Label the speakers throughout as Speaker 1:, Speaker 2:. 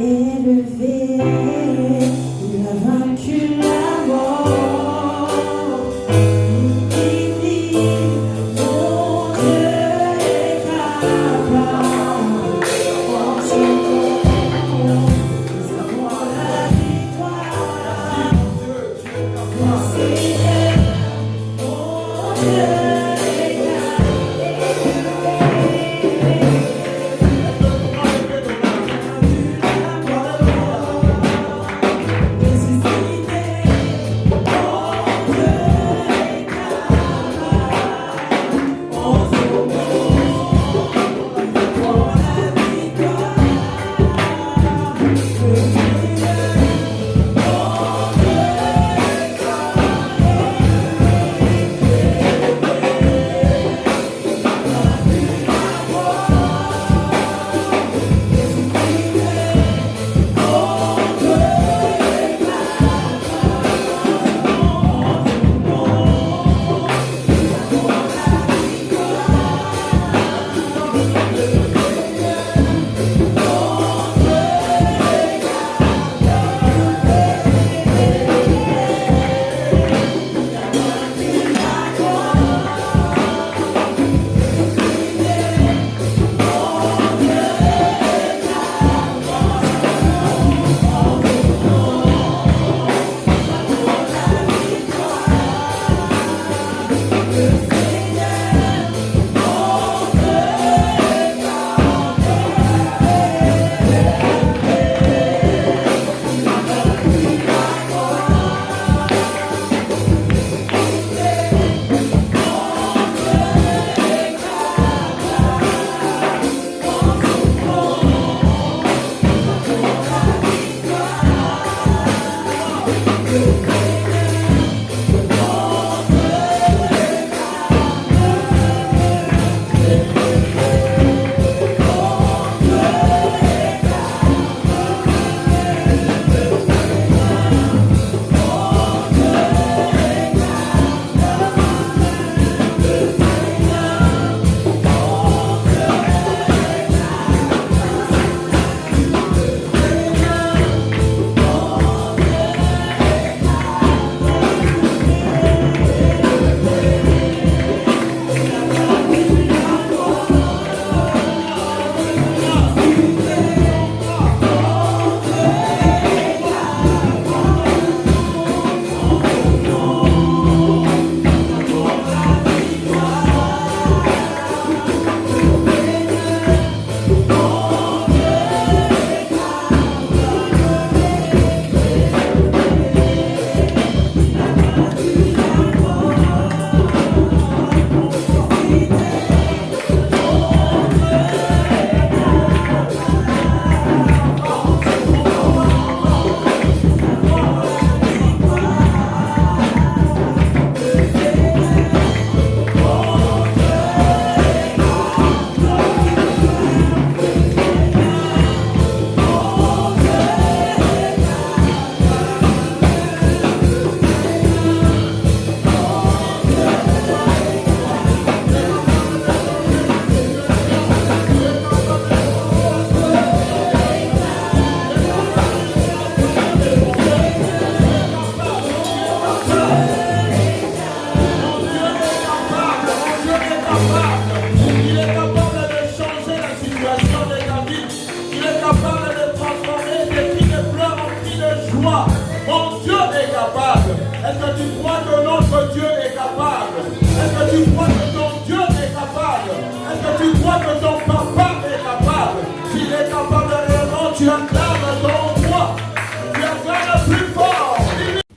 Speaker 1: élevé, il a vaincu la mort. Il dit, mon Dieu est capable, en ce moment, nous avons la victoire. Merci, mon Dieu.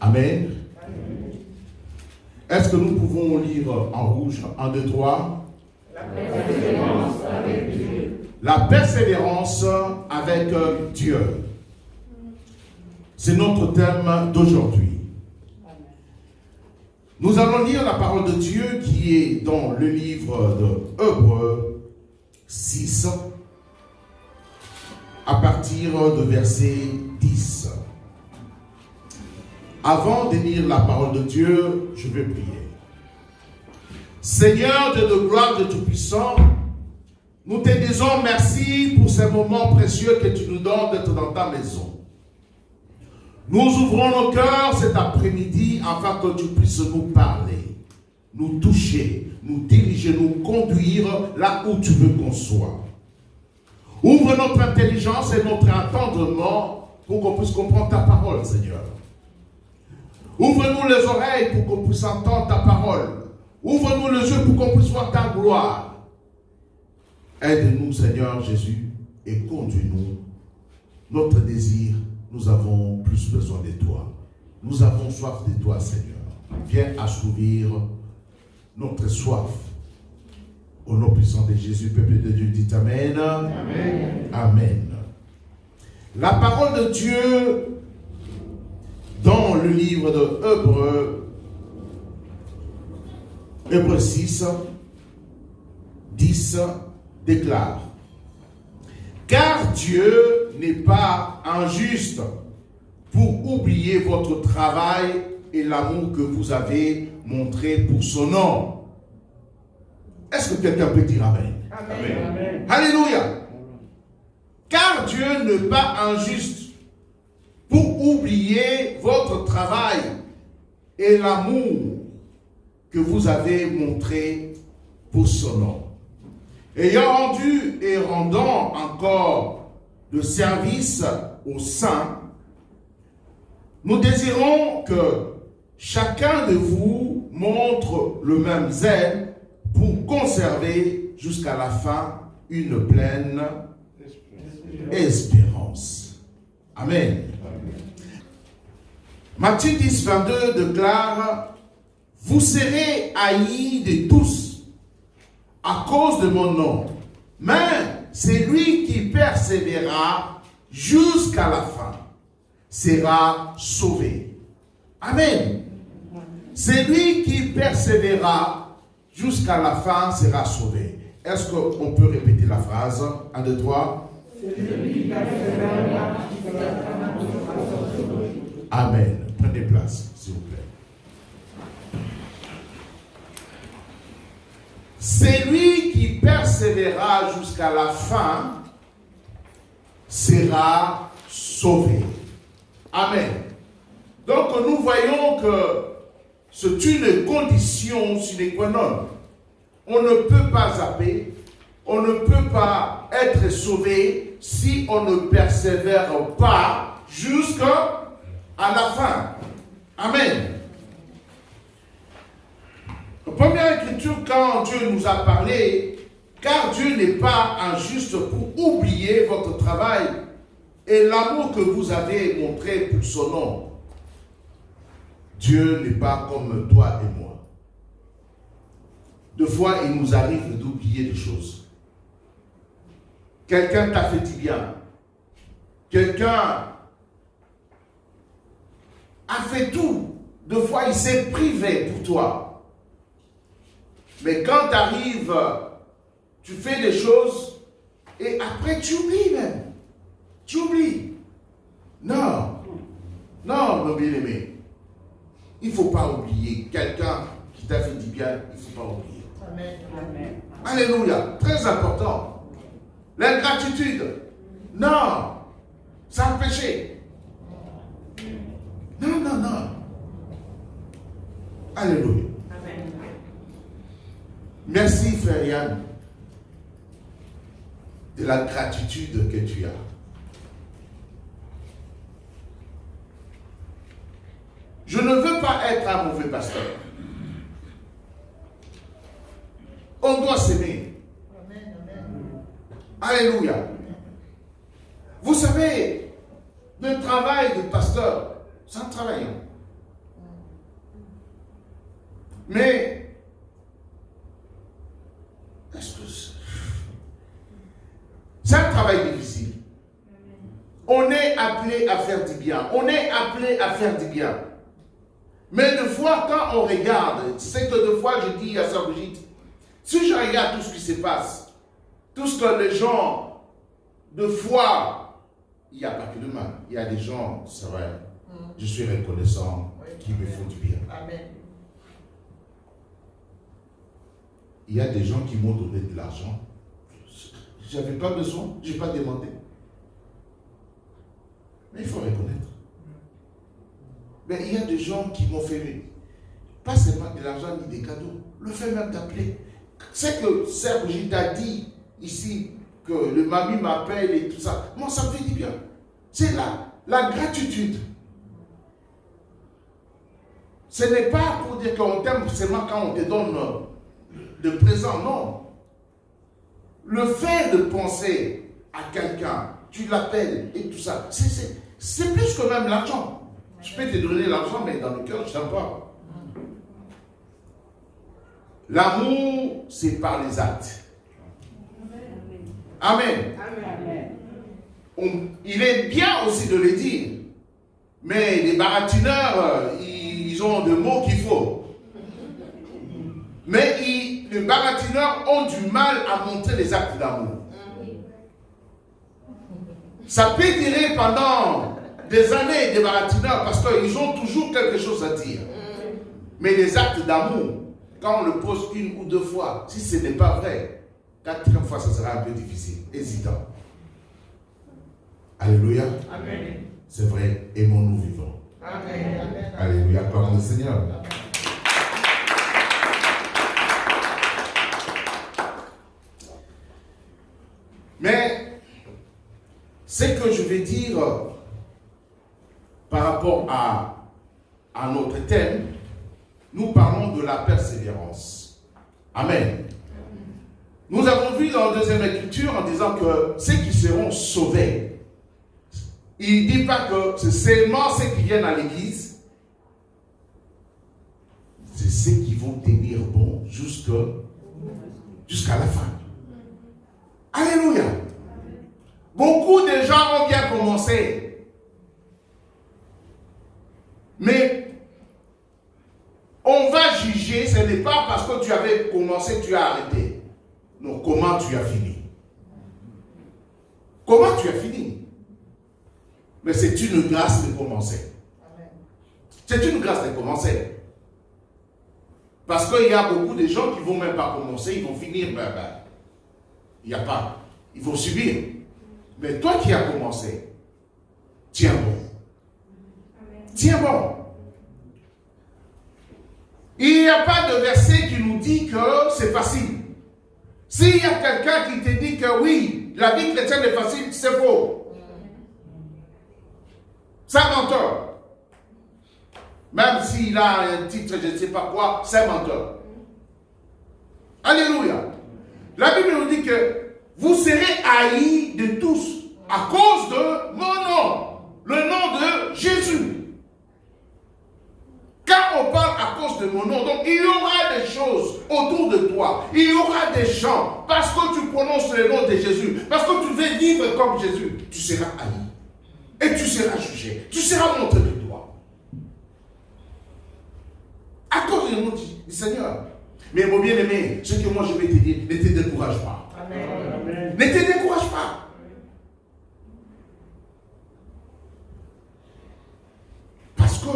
Speaker 2: Amen. Est-ce que nous pouvons lire en rouge, 1, 2, 3? La persévérance avec Dieu. C'est notre thème d'aujourd'hui. Nous allons lire la parole de Dieu qui est dans le livre de Hébreux 6 à partir de verset 10. Avant de lire la parole de Dieu, je vais prier. Seigneur Dieu de gloire, de Tout-Puissant, Nous te disons merci pour ces moments précieux que tu nous donnes d'être dans ta maison. Nous ouvrons nos cœurs cet après-midi afin que tu puisses nous parler, nous toucher, nous diriger, nous conduire là où tu veux qu'on soit. Ouvre notre intelligence et notre entendement pour qu'on puisse comprendre ta parole, Seigneur. Ouvre-nous les oreilles pour qu'on puisse entendre ta parole. Ouvre-nous les yeux pour qu'on puisse voir ta gloire. Aide-nous, Seigneur Jésus, et conduis-nous. Notre désir, nous avons plus besoin de toi. Nous avons soif de toi, Seigneur. Viens assouvir notre soif. Au nom puissant de Jésus, peuple de Dieu, dit Amen. Amen. Amen. La parole de Dieu, dans le livre de Hébreux 6, 10, déclare: car Dieu n'est pas injuste pour oublier votre travail et l'amour que vous avez montré pour son nom. Est-ce que quelqu'un peut dire Amen? Amen. Amen. Alléluia. Car Dieu n'est pas injuste pour oublier votre travail et l'amour que vous avez montré pour son nom. Ayant rendu et rendant encore de service aux saints, nous désirons que chacun de vous montre le même zèle pour conserver jusqu'à la fin une pleine espérance. Amen. Matthieu 10, 22 déclare: vous serez haïs de tous à cause de mon nom, mais celui qui persévérera jusqu'à la fin sera sauvé. Amen. Celui qui persévérera jusqu'à la fin sera sauvé. Est-ce qu'on peut répéter la phrase? 1, 2, 3. Amen. Prenez place, s'il vous plaît. Celui qui persévérera jusqu'à la fin sera sauvé. Amen. Donc nous voyons que c'est une condition sine qua non. On ne peut pas zapper, on ne peut pas être sauvé si on ne persévère pas jusqu'à la fin. Amen. La première écriture, quand Dieu nous a parlé, car Dieu n'est pas injuste pour oublier votre travail et l'amour que vous avez montré pour son nom. Dieu n'est pas comme toi et moi. Deux fois, il nous arrive d'oublier des choses. Quelqu'un t'a fait du bien. Quelqu'un a fait tout. Deux fois, il s'est privé pour toi. Mais quand tu arrives, tu fais des choses et après tu oublies même. Tu oublies. Non. Non, mon bien-aimé. Il ne faut pas oublier quelqu'un qui t'a fait du bien. Il ne faut pas oublier. Amen. Amen. Alléluia. Très important. L'ingratitude. Non. C'est un péché. Non, non, non. Alléluia. Amen. Merci, frère Yann, de la gratitude que tu as. Je ne veux pas être un mauvais pasteur. On doit s'aimer. Alléluia. Vous savez, le travail de pasteur, c'est un travail. Mais, est-ce que c'est un travail difficile? On est appelé à faire du bien. On est appelé à faire du bien. Mais des fois, quand on regarde, c'est que des fois, je dis à Sœur Brigitte, si je regarde tout ce qui se passe, tout ce que les gens, de foi, il n'y a pas que de mal. Il y a des gens, c'est vrai, je suis reconnaissant, qui me font du bien. Amen. Il y a des gens qui m'ont donné de l'argent. je n'avais pas besoin, je n'ai pas demandé. Mais il faut reconnaître. Mais il y a des gens qui m'ont fait, pas seulement de l'argent ni des cadeaux, le fait même d'appeler. C'est que Sœur Brigitte a dit ici que le mamie m'appelle et tout ça. Moi, ça me fait du bien. C'est la gratitude. Ce n'est pas pour dire qu'on t'aime seulement quand on te donne de présent, non. Le fait de penser à quelqu'un, tu l'appelles et tout ça, c'est plus que même l'argent. Je peux te donner l'argent, mais dans le cœur, je t'aime pas. L'amour, c'est par les actes. Amen. Il est bien aussi de le dire, mais les baratineurs, ils ont des mots qu'il faut. Mais les baratineurs ont du mal à montrer les actes d'amour. Ça peut durer pendant des années des baratineurs parce qu'ils ont toujours quelque chose à dire. Mais les actes d'amour, quand on le pose une ou deux fois, si ce n'est pas vrai, 4e fois, ça sera un peu difficile, hésitant. Alléluia.
Speaker 3: Amen.
Speaker 2: C'est vrai, aimons-nous vivants.
Speaker 3: Amen.
Speaker 2: Alléluia, gloire au Seigneur. Mais, ce que je vais dire par rapport à notre thème, nous parlons de la persévérance. Amen. Nous avons vu dans la deuxième écriture en disant que ceux qui seront sauvés, il ne dit pas que c'est seulement ceux qui viennent à l'église, c'est ceux qui vont tenir bon jusqu'à la fin. Alléluia. Beaucoup de gens ont bien commencé. Mais on va juger, ce n'est pas parce que tu avais commencé, tu as arrêté. Non, comment tu as fini? Comment tu as fini? Mais c'est une grâce de commencer. C'est une grâce de commencer. Parce qu'il y a beaucoup de gens qui ne vont même pas commencer, ils vont finir, il n'y a pas. Ils vont subir. Mais toi qui as commencé, tiens bon. Tiens bon. Il n'y a pas de verset qui nous dit que c'est facile. S'il y a quelqu'un qui te dit que oui, la vie chrétienne est facile, c'est faux. C'est un menteur. Même s'il a un titre, je ne sais pas quoi, c'est un menteur. Alléluia. La Bible nous dit que vous serez haïs de tous à cause de mon nom, le nom de Jésus. Quand on parle à cause de mon nom, donc il y aura des choses autour de toi. Il y aura des gens, parce que tu prononces le nom de Jésus, parce que tu veux vivre comme Jésus, tu seras haï. Et tu seras jugé. Tu seras montré du doigt. À cause du nom du Seigneur. Mais mon bien-aimé, ce que moi je vais te dire, ne te décourage pas.
Speaker 3: Amen.
Speaker 2: Ne te décourage pas. Parce que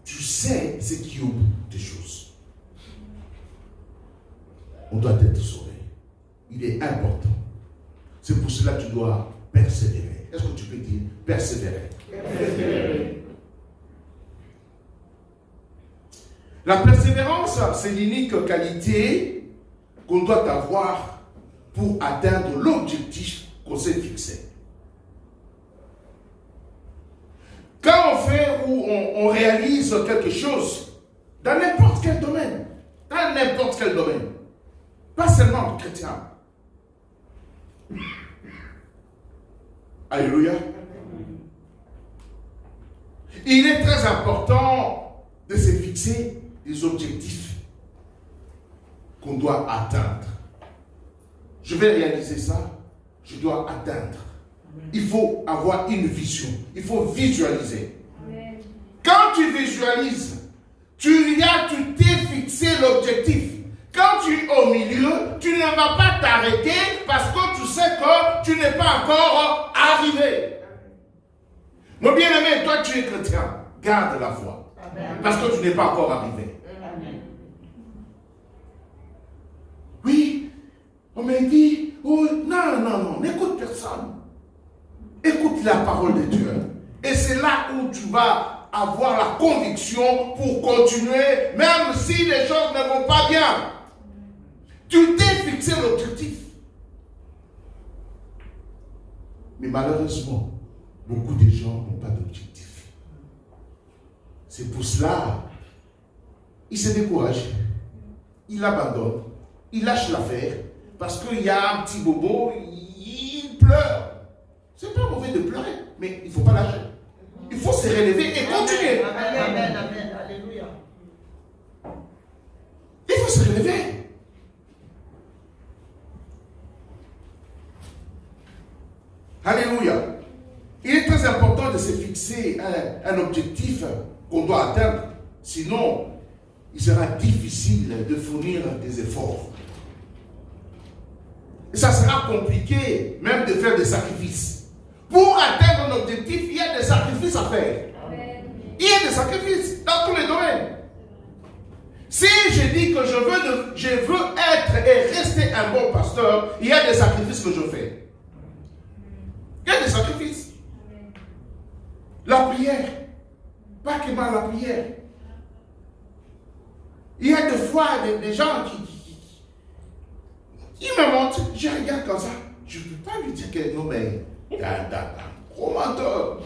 Speaker 2: tu sais ce qui est au bout des choses. On doit être sauvé. Il est important. C'est pour cela que tu dois persévérer. Est-ce que tu peux dire persévérer?
Speaker 3: Persévérer.
Speaker 2: La persévérance, c'est l'unique qualité qu'on doit avoir pour atteindre l'objectif qu'on s'est fixé. Quand on fait ou on réalise quelque chose dans n'importe quel domaine, pas seulement le chrétien. Alléluia. Il est très important de se fixer des objectifs qu'on doit atteindre. Je vais réaliser ça, je dois atteindre. Il faut avoir une vision, il faut visualiser. Amen. Quand tu visualises, tu t'es fixé l'objectif. Quand tu es au milieu, tu ne vas pas t'arrêter parce que tu sais que tu n'es pas encore arrivé. Mon bien-aimé, toi tu es chrétien, garde la foi. Amen. Parce que tu n'es pas encore arrivé. Amen. Oui, on m'a dit, oh, non, n'écoute personne. Écoute la parole de Dieu. Et c'est là où tu vas avoir la conviction pour continuer, même si les choses ne vont pas bien. Tu t'es fixé l'objectif. Mais malheureusement, beaucoup de gens n'ont pas d'objectif. C'est pour cela, ils se découragent, ils abandonnent, ils lâchent l'affaire, parce qu'il y a un petit bobo, il pleure. C'est pas mauvais de pleurer, mais il ne faut pas lâcher. Il faut se relever et continuer.
Speaker 4: Amen. Alléluia.
Speaker 2: Il faut se relever. Alléluia. Il est très important de se fixer un objectif qu'on doit atteindre. Sinon, il sera difficile de fournir des efforts. Et ça sera compliqué même de faire des sacrifices. Pour atteindre un objectif, il y a des sacrifices à faire. Il y a des sacrifices dans tous les domaines. Si je dis que je veux être et rester un bon pasteur, il y a des sacrifices que je fais. Il y a des sacrifices. La prière. Pas que mal la prière. Il y a des fois des gens qui me montrent, je regarde comme ça. Je ne peux pas lui dire que non, mais il y a un gros menteur.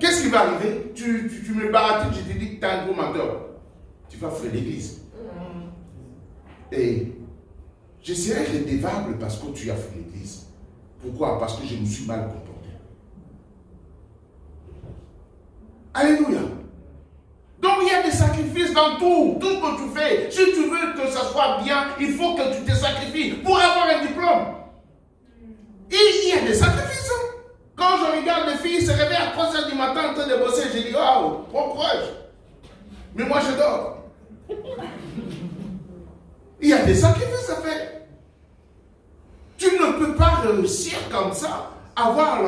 Speaker 2: Qu'est-ce qui va arriver? Tu me bats, je te dis que tu es un gros menteur. Tu vas faire l'église. Et je serai redevable parce que tu as fait l'église. Pourquoi? Parce que je me suis mal comporté. Alléluia. Donc il y a des sacrifices dans tout ce que tu fais. Si tu veux que ça soit bien, il faut que tu te sacrifies pour avoir un diplôme. Il y a des sacrifices. Quand je regarde les filles se réveillent à 3h du matin en train de bosser, je dis, oh, bon courage. Mais moi je dors. Il y a des sacrifices à faire. Tu ne peux pas réussir comme ça, avoir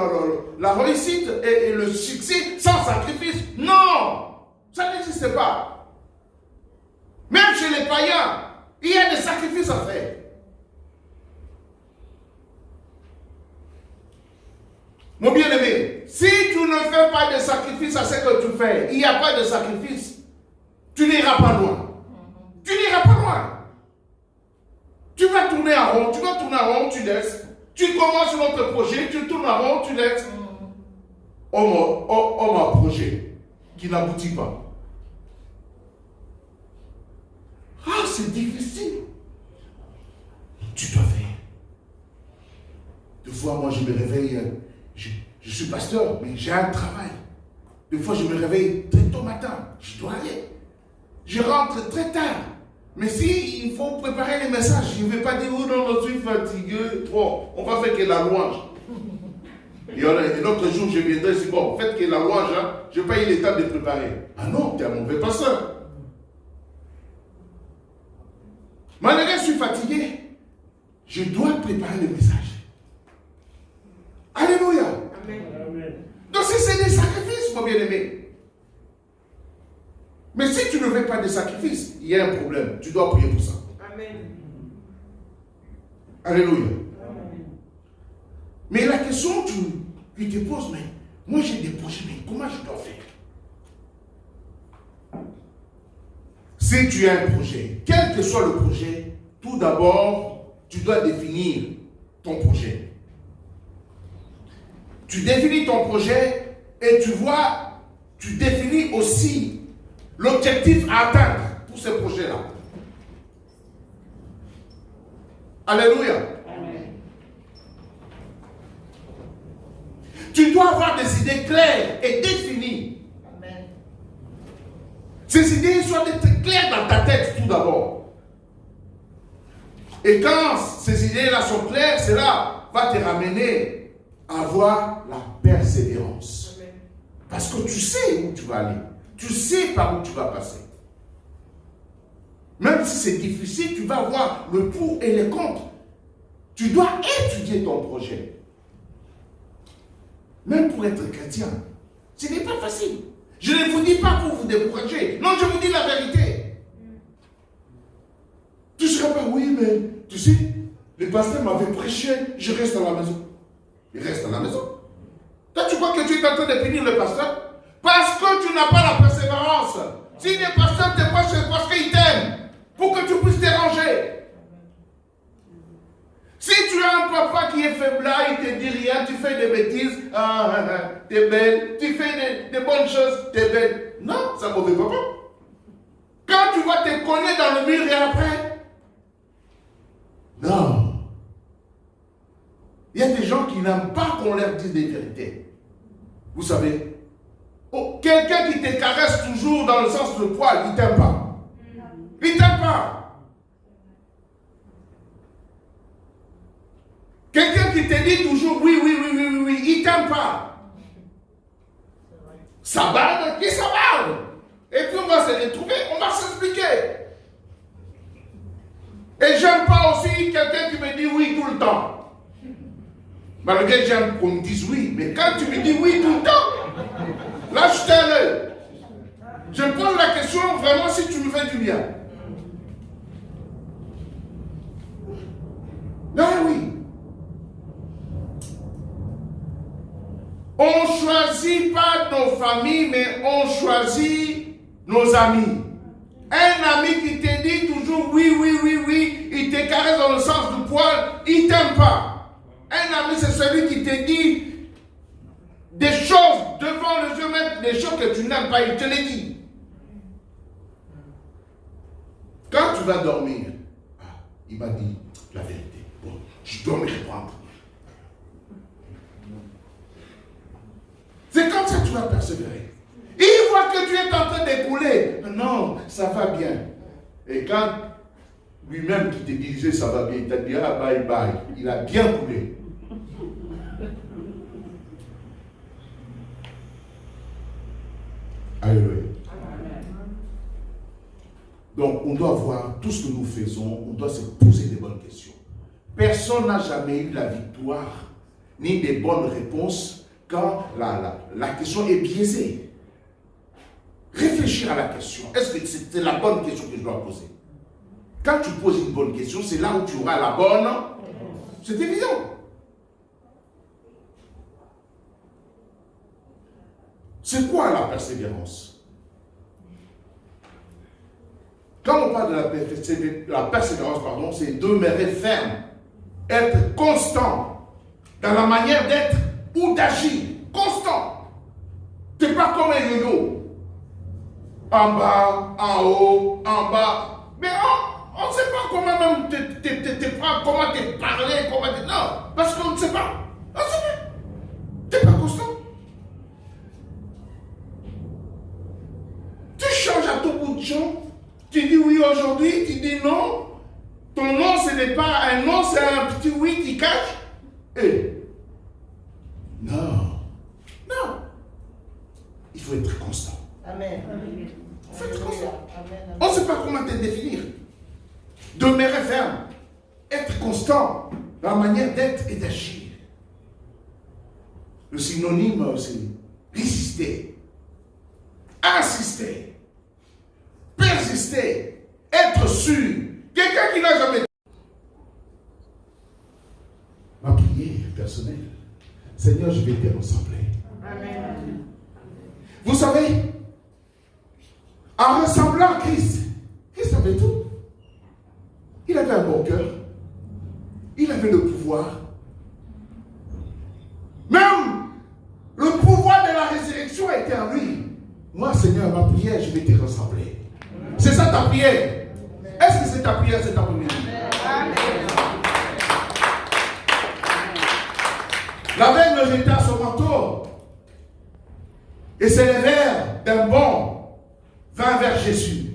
Speaker 2: la réussite et le succès sans sacrifice. Non, ça n'existe pas. Même chez les païens, il y a des sacrifices à faire. Mon bien-aimé, si tu ne fais pas de sacrifice à ce que tu fais, il n'y a pas de sacrifice, tu n'iras pas loin. Tu n'iras pas loin. Tu vas tourner en rond, tu laisses. Tu commences notre projet, tu tournes en rond, tu laisses. Homme à projet qui n'aboutit pas. Ah, c'est difficile. Tu dois faire. Des fois, moi, je me réveille, je suis pasteur, mais j'ai un travail. Des fois, je me réveille très tôt matin. Je dois aller. Je rentre très tard. Mais si il faut préparer les messages, je ne vais pas dire, oh non, je suis fatigué. Bon, on va faire que la louange. Et un autre jour, je viendrai, c'est bon, faites que la louange, hein, je n'ai pas eu le temps de préparer. Ah non, tu es un mauvais pasteur. Malgré que je suis fatigué, je dois préparer le message. Alléluia.
Speaker 3: Amen.
Speaker 2: Donc c'est des sacrifices, mon bien-aimé. Mais si tu ne fais pas de sacrifices, il y a un problème. Tu dois prier pour ça.
Speaker 4: Amen.
Speaker 2: Alléluia.
Speaker 3: Amen.
Speaker 2: Mais la question que tu te poses, mais moi j'ai des projets, mais comment je dois faire? Si tu as un projet, quel que soit le projet, tout d'abord, tu dois définir ton projet. Tu définis ton projet et tu définis aussi l'objectif à atteindre pour ce projet-là. Alléluia.
Speaker 3: Amen.
Speaker 2: Tu dois avoir des idées claires et définies.
Speaker 4: Amen.
Speaker 2: Ces idées doivent être claires dans ta tête tout d'abord. Et quand ces idées-là sont claires, cela va te ramener à avoir la persévérance.
Speaker 4: Amen.
Speaker 2: Parce que tu sais où tu vas aller. Tu sais par où tu vas passer. Même si c'est difficile, tu vas voir le pour et le contre. Tu dois étudier ton projet. Même pour être chrétien, ce n'est pas facile. Je ne vous dis pas pour vous décourager. Non, je vous dis la vérité. Tu ne seras pas, oui, mais tu sais, Le pasteur m'avait prêché, je reste à la maison. Il reste à la maison. Toi, tu crois que tu es en train de punir le pasteur? Parce que tu n'as pas la persévérance. Si les pasteurs te prêchent, c'est parce qu'ils t'aiment. Pour que tu puisses te ranger. Si tu as un papa qui est faible, il te dit rien, tu fais des bêtises, t'es belle, tu fais des bonnes choses, t'es belle. Non, c'est un mauvais papa. Quand tu vas te cogner dans le mur et après, non. Il y a des gens qui n'aiment pas qu'on leur dise des vérités. Vous savez, quelqu'un qui te caresse toujours dans le sens de poil, il ne t'aime pas. Il ne t'aime pas. Quelqu'un qui te dit toujours oui, il ne t'aime pas. Ça barre, qui ça barre? Et puis on va se retrouver, on va s'expliquer. Et j'aime pas aussi quelqu'un qui me dit oui tout le temps. Malgré j'aime qu'on me dise oui, mais quand tu me dis oui tout le temps, là je t'aime. Je me pose la question vraiment si tu me fais du bien. Non, oui. On ne choisit pas nos familles, mais on choisit nos amis. Un ami qui te dit toujours oui, il te caresse dans le sens du poil, il ne t'aime pas. Un ami, c'est celui qui te dit des choses devant les yeux, même des choses que tu n'aimes pas, il te les dit. Quand tu vas dormir, il m'a dit la vérité. Bon, je dois me répondre. C'est comme ça que tu vas persévérer. Il voit que tu es en train d'écouler. Non, ça va bien. Et quand lui-même qui te disait ça va bien, il t'a dit ah bye bye. Il a bien coulé. Alléluia. Donc on doit voir tout ce que nous faisons, on doit se poser des bonnes questions. Personne n'a jamais eu la victoire ni des bonnes réponses quand la question est biaisée. Réfléchir à la question. Est-ce que c'est la bonne question que je dois poser? Quand tu poses une bonne question, c'est là où tu auras la bonne. C'est évident. C'est quoi la persévérance? Quand on parle de la persévérance, c'est demeurer ferme, être constant dans la manière d'être ou d'agir. Constant. Tu n'es pas comme un yo-yo. En bas, en haut, en bas. Mais on ne sait pas comment même te prendre, comment te parler, comment te... Non, parce qu'on ne sait pas. On ne sait pas. Tu n'es pas constant. Tu changes à tout bout de champ. Tu dis oui aujourd'hui, tu dis non. Ton non, ce n'est pas un non, c'est un petit oui qui cache. Et non. Non. Il faut être constant.
Speaker 4: Amen.
Speaker 2: Il faut être constant. On ne sait pas comment te définir. Demeurer ferme. Être constant dans la manière d'être et d'agir. Le synonyme, c'est résister. Insister. Persister. Être sûr. Quelqu'un qui n'a jamais... Ma prière personnelle. Seigneur, je vais te ressembler.
Speaker 4: Amen.
Speaker 2: Vous savez, en ressemblant à Christ, Christ avait tout. Il avait un bon cœur. Il avait le pouvoir. Même le pouvoir de la résurrection était en lui. Moi, Seigneur, ma prière, je vais te ressembler. C'est ça ta prière. Est-ce que c'est ta prière, c'est ta première prière? La veille le jeta son manteau et s'élevèrent d'un bond, vint vers Jésus.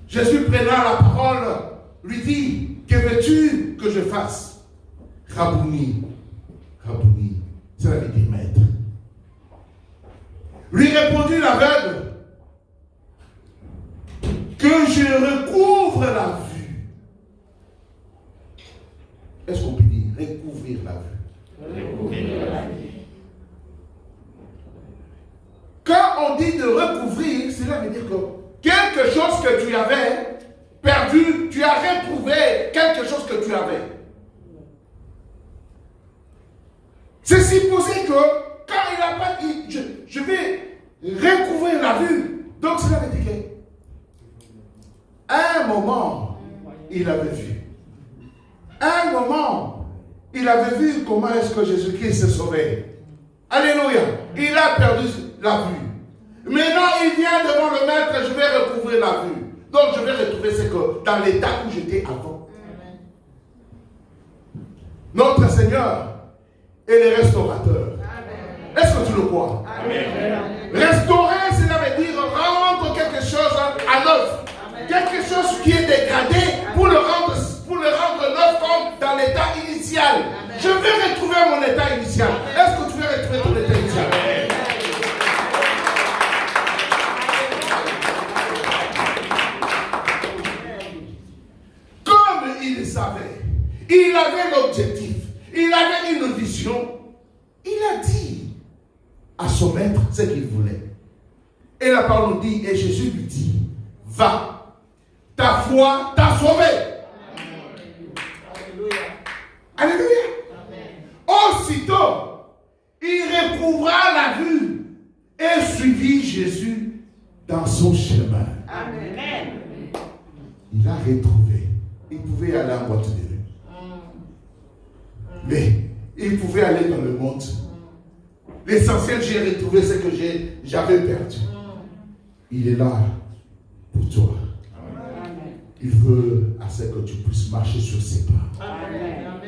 Speaker 2: Jésus prenant la parole, lui dit, que veux-tu que je fasse? Rabouni, Rabouni, ça veut dire maître. Lui répondit l'aveugle, que je recouvre la vue. Est-ce qu'on peut dire recouvrir la vue? Quand on dit de recouvrir, cela veut dire que quelque chose que tu avais perdu, tu as retrouvé quelque chose que tu avais. que quand il n'a pas dit, je vais recouvrir la vue. Donc cela veut dire qu'à un moment, il avait vu. À un moment, il avait vu comment est-ce que Jésus-Christ se sauvait. Alléluia. Il a perdu la vue. Maintenant, il vient devant le maître, je vais recouvrir la vue. Donc, je vais retrouver ce que dans l'état où j'étais avant. Notre Seigneur est le restaurateur. Est-ce que tu le crois? Restaurer, cela veut dire rendre quelque chose à neuf. Quelque chose qui est dégradé pour le rendre neuf comme dans l'état initial. Je vais retrouver mon état initial. Est-ce que tu veux retrouver ton état initial? Comme il le savait, il avait l'objectif, il avait une vision, il a dit à son maître ce qu'il voulait. Et la parole nous dit, et Jésus lui dit, va, ta foi t'a sauvé. Alléluia. Aussitôt, il recouvra la vue et suivit Jésus dans son chemin.
Speaker 4: Amen.
Speaker 2: Il a retrouvé. Il pouvait aller en boîte de nuit. Mais il pouvait aller dans le monde. L'essentiel, j'ai retrouvé ce que j'avais perdu. Il est là pour toi. Il veut à ce que tu puisses marcher sur ses pas.
Speaker 4: Amen.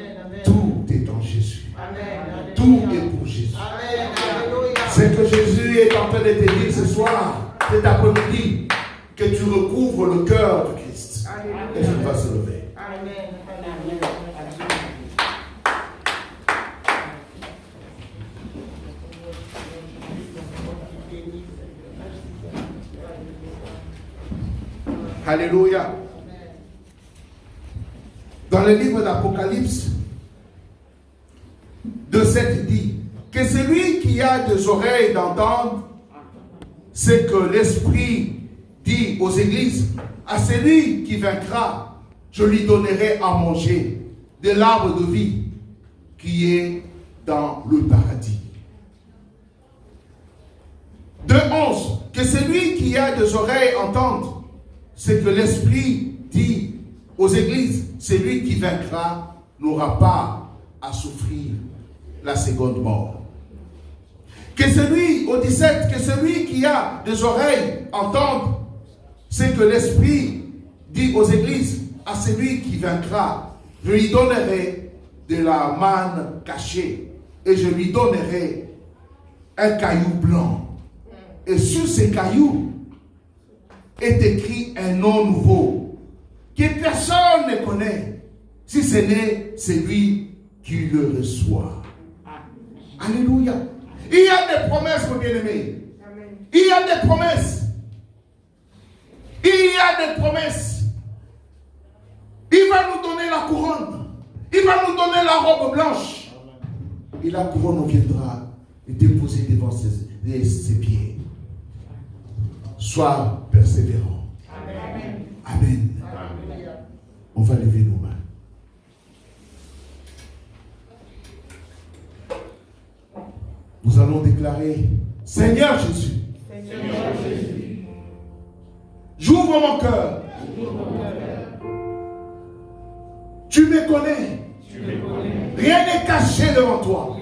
Speaker 2: Tout est en Jésus.
Speaker 4: Amen.
Speaker 2: Tout est pour Jésus.
Speaker 4: Amen. Alléluia.
Speaker 2: C'est que Jésus est en train de te dire ce soir, cet après-midi, que tu recouvres le cœur du Christ. Et tu vas se lever.
Speaker 4: Amen.
Speaker 2: Alléluia. Dans le livre d'Apocalypse, 2:7, il dit que celui qui a des oreilles d'entendre, c'est que l'Esprit dit aux églises, à celui qui vaincra, je lui donnerai à manger de l'arbre de vie qui est dans le paradis. 2:11, que celui qui a des oreilles entende, c'est que l'Esprit dit aux églises, celui qui vaincra n'aura pas à souffrir la seconde mort. Que celui, au 17, que celui qui a des oreilles entende, c'est que l'Esprit dit aux églises, à celui qui vaincra, je lui donnerai de la manne cachée et je lui donnerai un caillou blanc. Et sur ces cailloux est écrit un nom nouveau que personne ne connaît, si ce n'est celui qui le reçoit. Alléluia. Il y a des promesses, mon bien-aimé. Il y a des promesses. Il y a des promesses. Il va nous donner la couronne. Il va nous donner la robe blanche. Et la couronne viendra et déposer devant ses pieds. Sois persévérant. Amen. Amen. On va lever nos mains. Nous allons déclarer, Seigneur Jésus, j'ouvre mon cœur. Tu me connais. Rien n'est caché devant toi.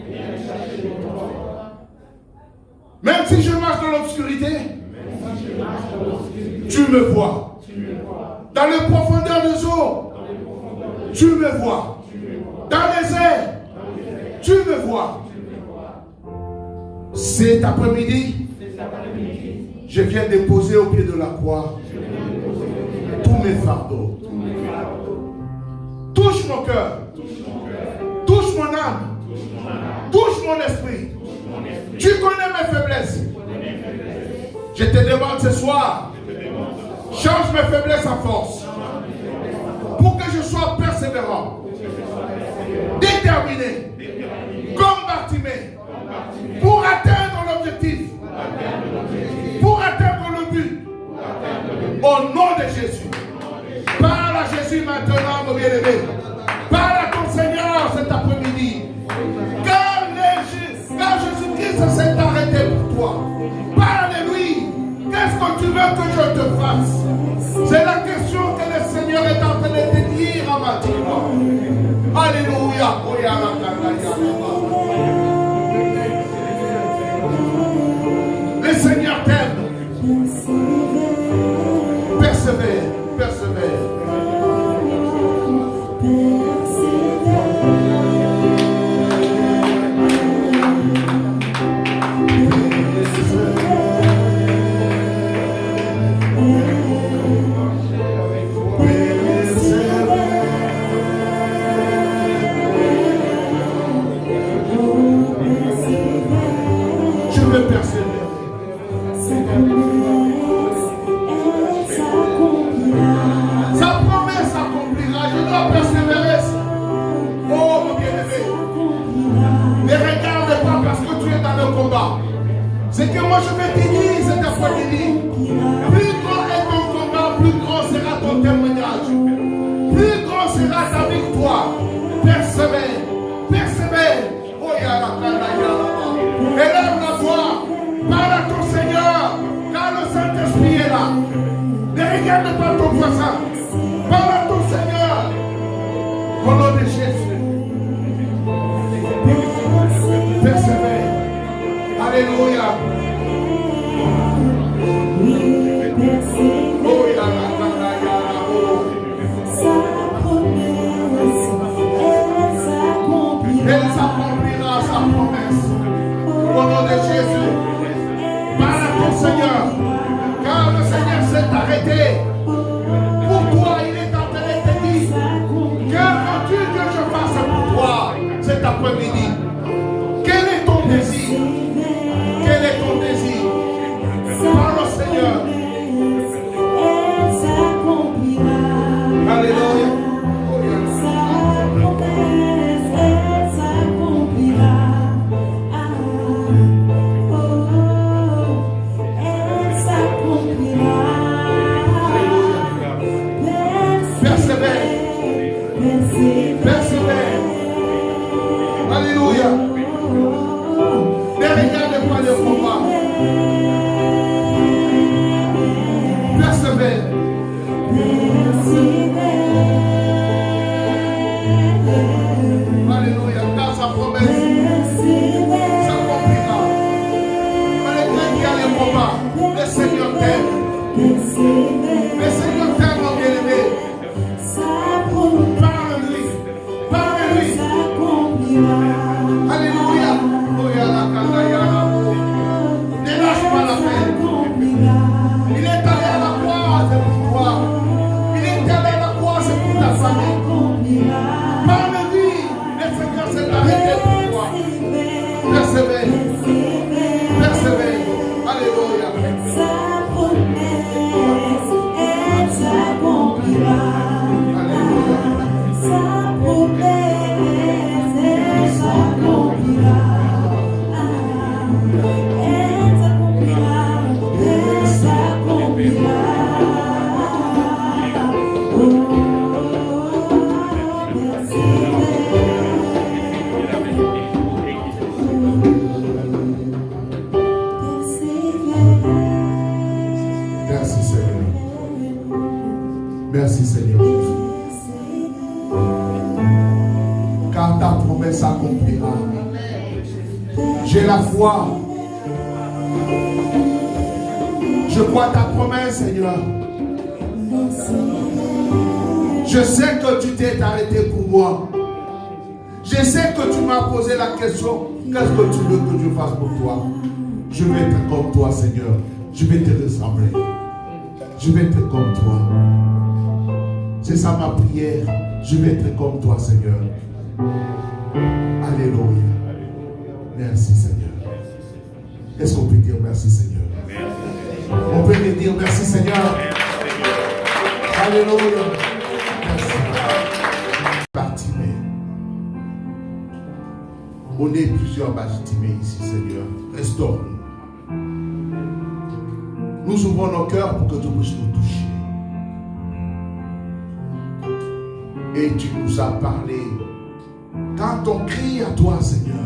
Speaker 2: Même si je marche dans l'obscurité, tu me vois. Dans les profondeurs des eaux, tu me vois. Dans les airs, tu me vois. Cet après-midi, je viens déposer au pied de la croix tous mes fardeaux. Touche mon cœur. Touche mon âme. Touche mon esprit. Tu connais mes faiblesses. Je te demande ce soir, change mes faiblesses en force. Pour que je sois persévérant, déterminé, comme Bartimée, pour atteindre l'objectif, pour atteindre le but. Au nom de Jésus. Parle à Jésus maintenant, mon bien-aimé. Parle à ton Seigneur cet après-midi. Car je que je te fasse? C'est la question que le Seigneur est en train de te dire à matin. Alléluia. Le Seigneur t'aime. Persévère, persévère. Je veux persévérer. Sa promesse s'accomplira. Je dois persévérer. Oh mon bien-aimé. Ne regarde pas parce que tu es dans le combat. C'est que moi je vais te dire, c'est ta foi qui dit. Plus grand est ton combat, plus grand sera ton témoignage. Plus grand sera ta victoire. Persévère. Persévère. Oh yala. Élève la voix. Parle à ton Seigneur. Car le Saint-Esprit est là. Ne regarde pas ton voisin. Parle à ton Seigneur. Au nom de Jésus. Persévère. Alléluia. Oh yala. Elle s'accomplira sa promesse. Au nom de Jésus. Parle à ton Seigneur. Car le Seigneur s'est arrêté. Pour toi, il est en train de te dire. Que veux-tu que je fasse pour toi cet après-midi? Quel est ton désir? Quel est ton désir? Parle au Seigneur. Alléluia. Persévère. Alléluia. Ne regarde pas le combat. Persévère. Alléluia. Car sa promesse s'accomplira. Malgré qu'il y a le combat, le Seigneur t'aime. Le Seigneur t'aime, mon bien-aimé. Alléluia. Ne lâche pas la peine. Il est allé à la croix, c'est pour toi. Il est allé à la croix, c'est pour ta famille. Par le vie, le Seigneur s'est arrêté pour toi. Persévère. Persévère. Alléluia. Merci Seigneur. Merci Seigneur Jésus. Car ta promesse s'accomplira. J'ai la foi. Je crois ta promesse, Seigneur. Je sais que tu t'es arrêté pour moi. Je sais que tu m'as posé la question. Qu'est-ce que tu veux que je fasse pour toi? Je vais être comme toi, Seigneur. Je vais te ressembler. Je vais être comme toi. C'est ça ma prière. Je vais être comme toi, Seigneur. Alléluia. Merci, Seigneur. Est-ce qu'on peut dire merci, Seigneur? On peut lui dire merci, Seigneur. Alléluia. Merci. Bartimée. On est plusieurs Bartimée ici, Seigneur. Restaure-nous. Nous ouvrons nos cœurs pour que tu puisses nous toucher. Et tu nous as parlé. Quand on crie à toi, Seigneur,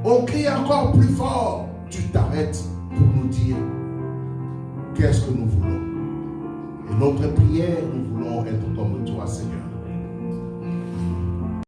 Speaker 2: on crie encore plus fort. Tu t'arrêtes pour nous dire qu'est-ce que nous voulons. Et notre prière, nous voulons être comme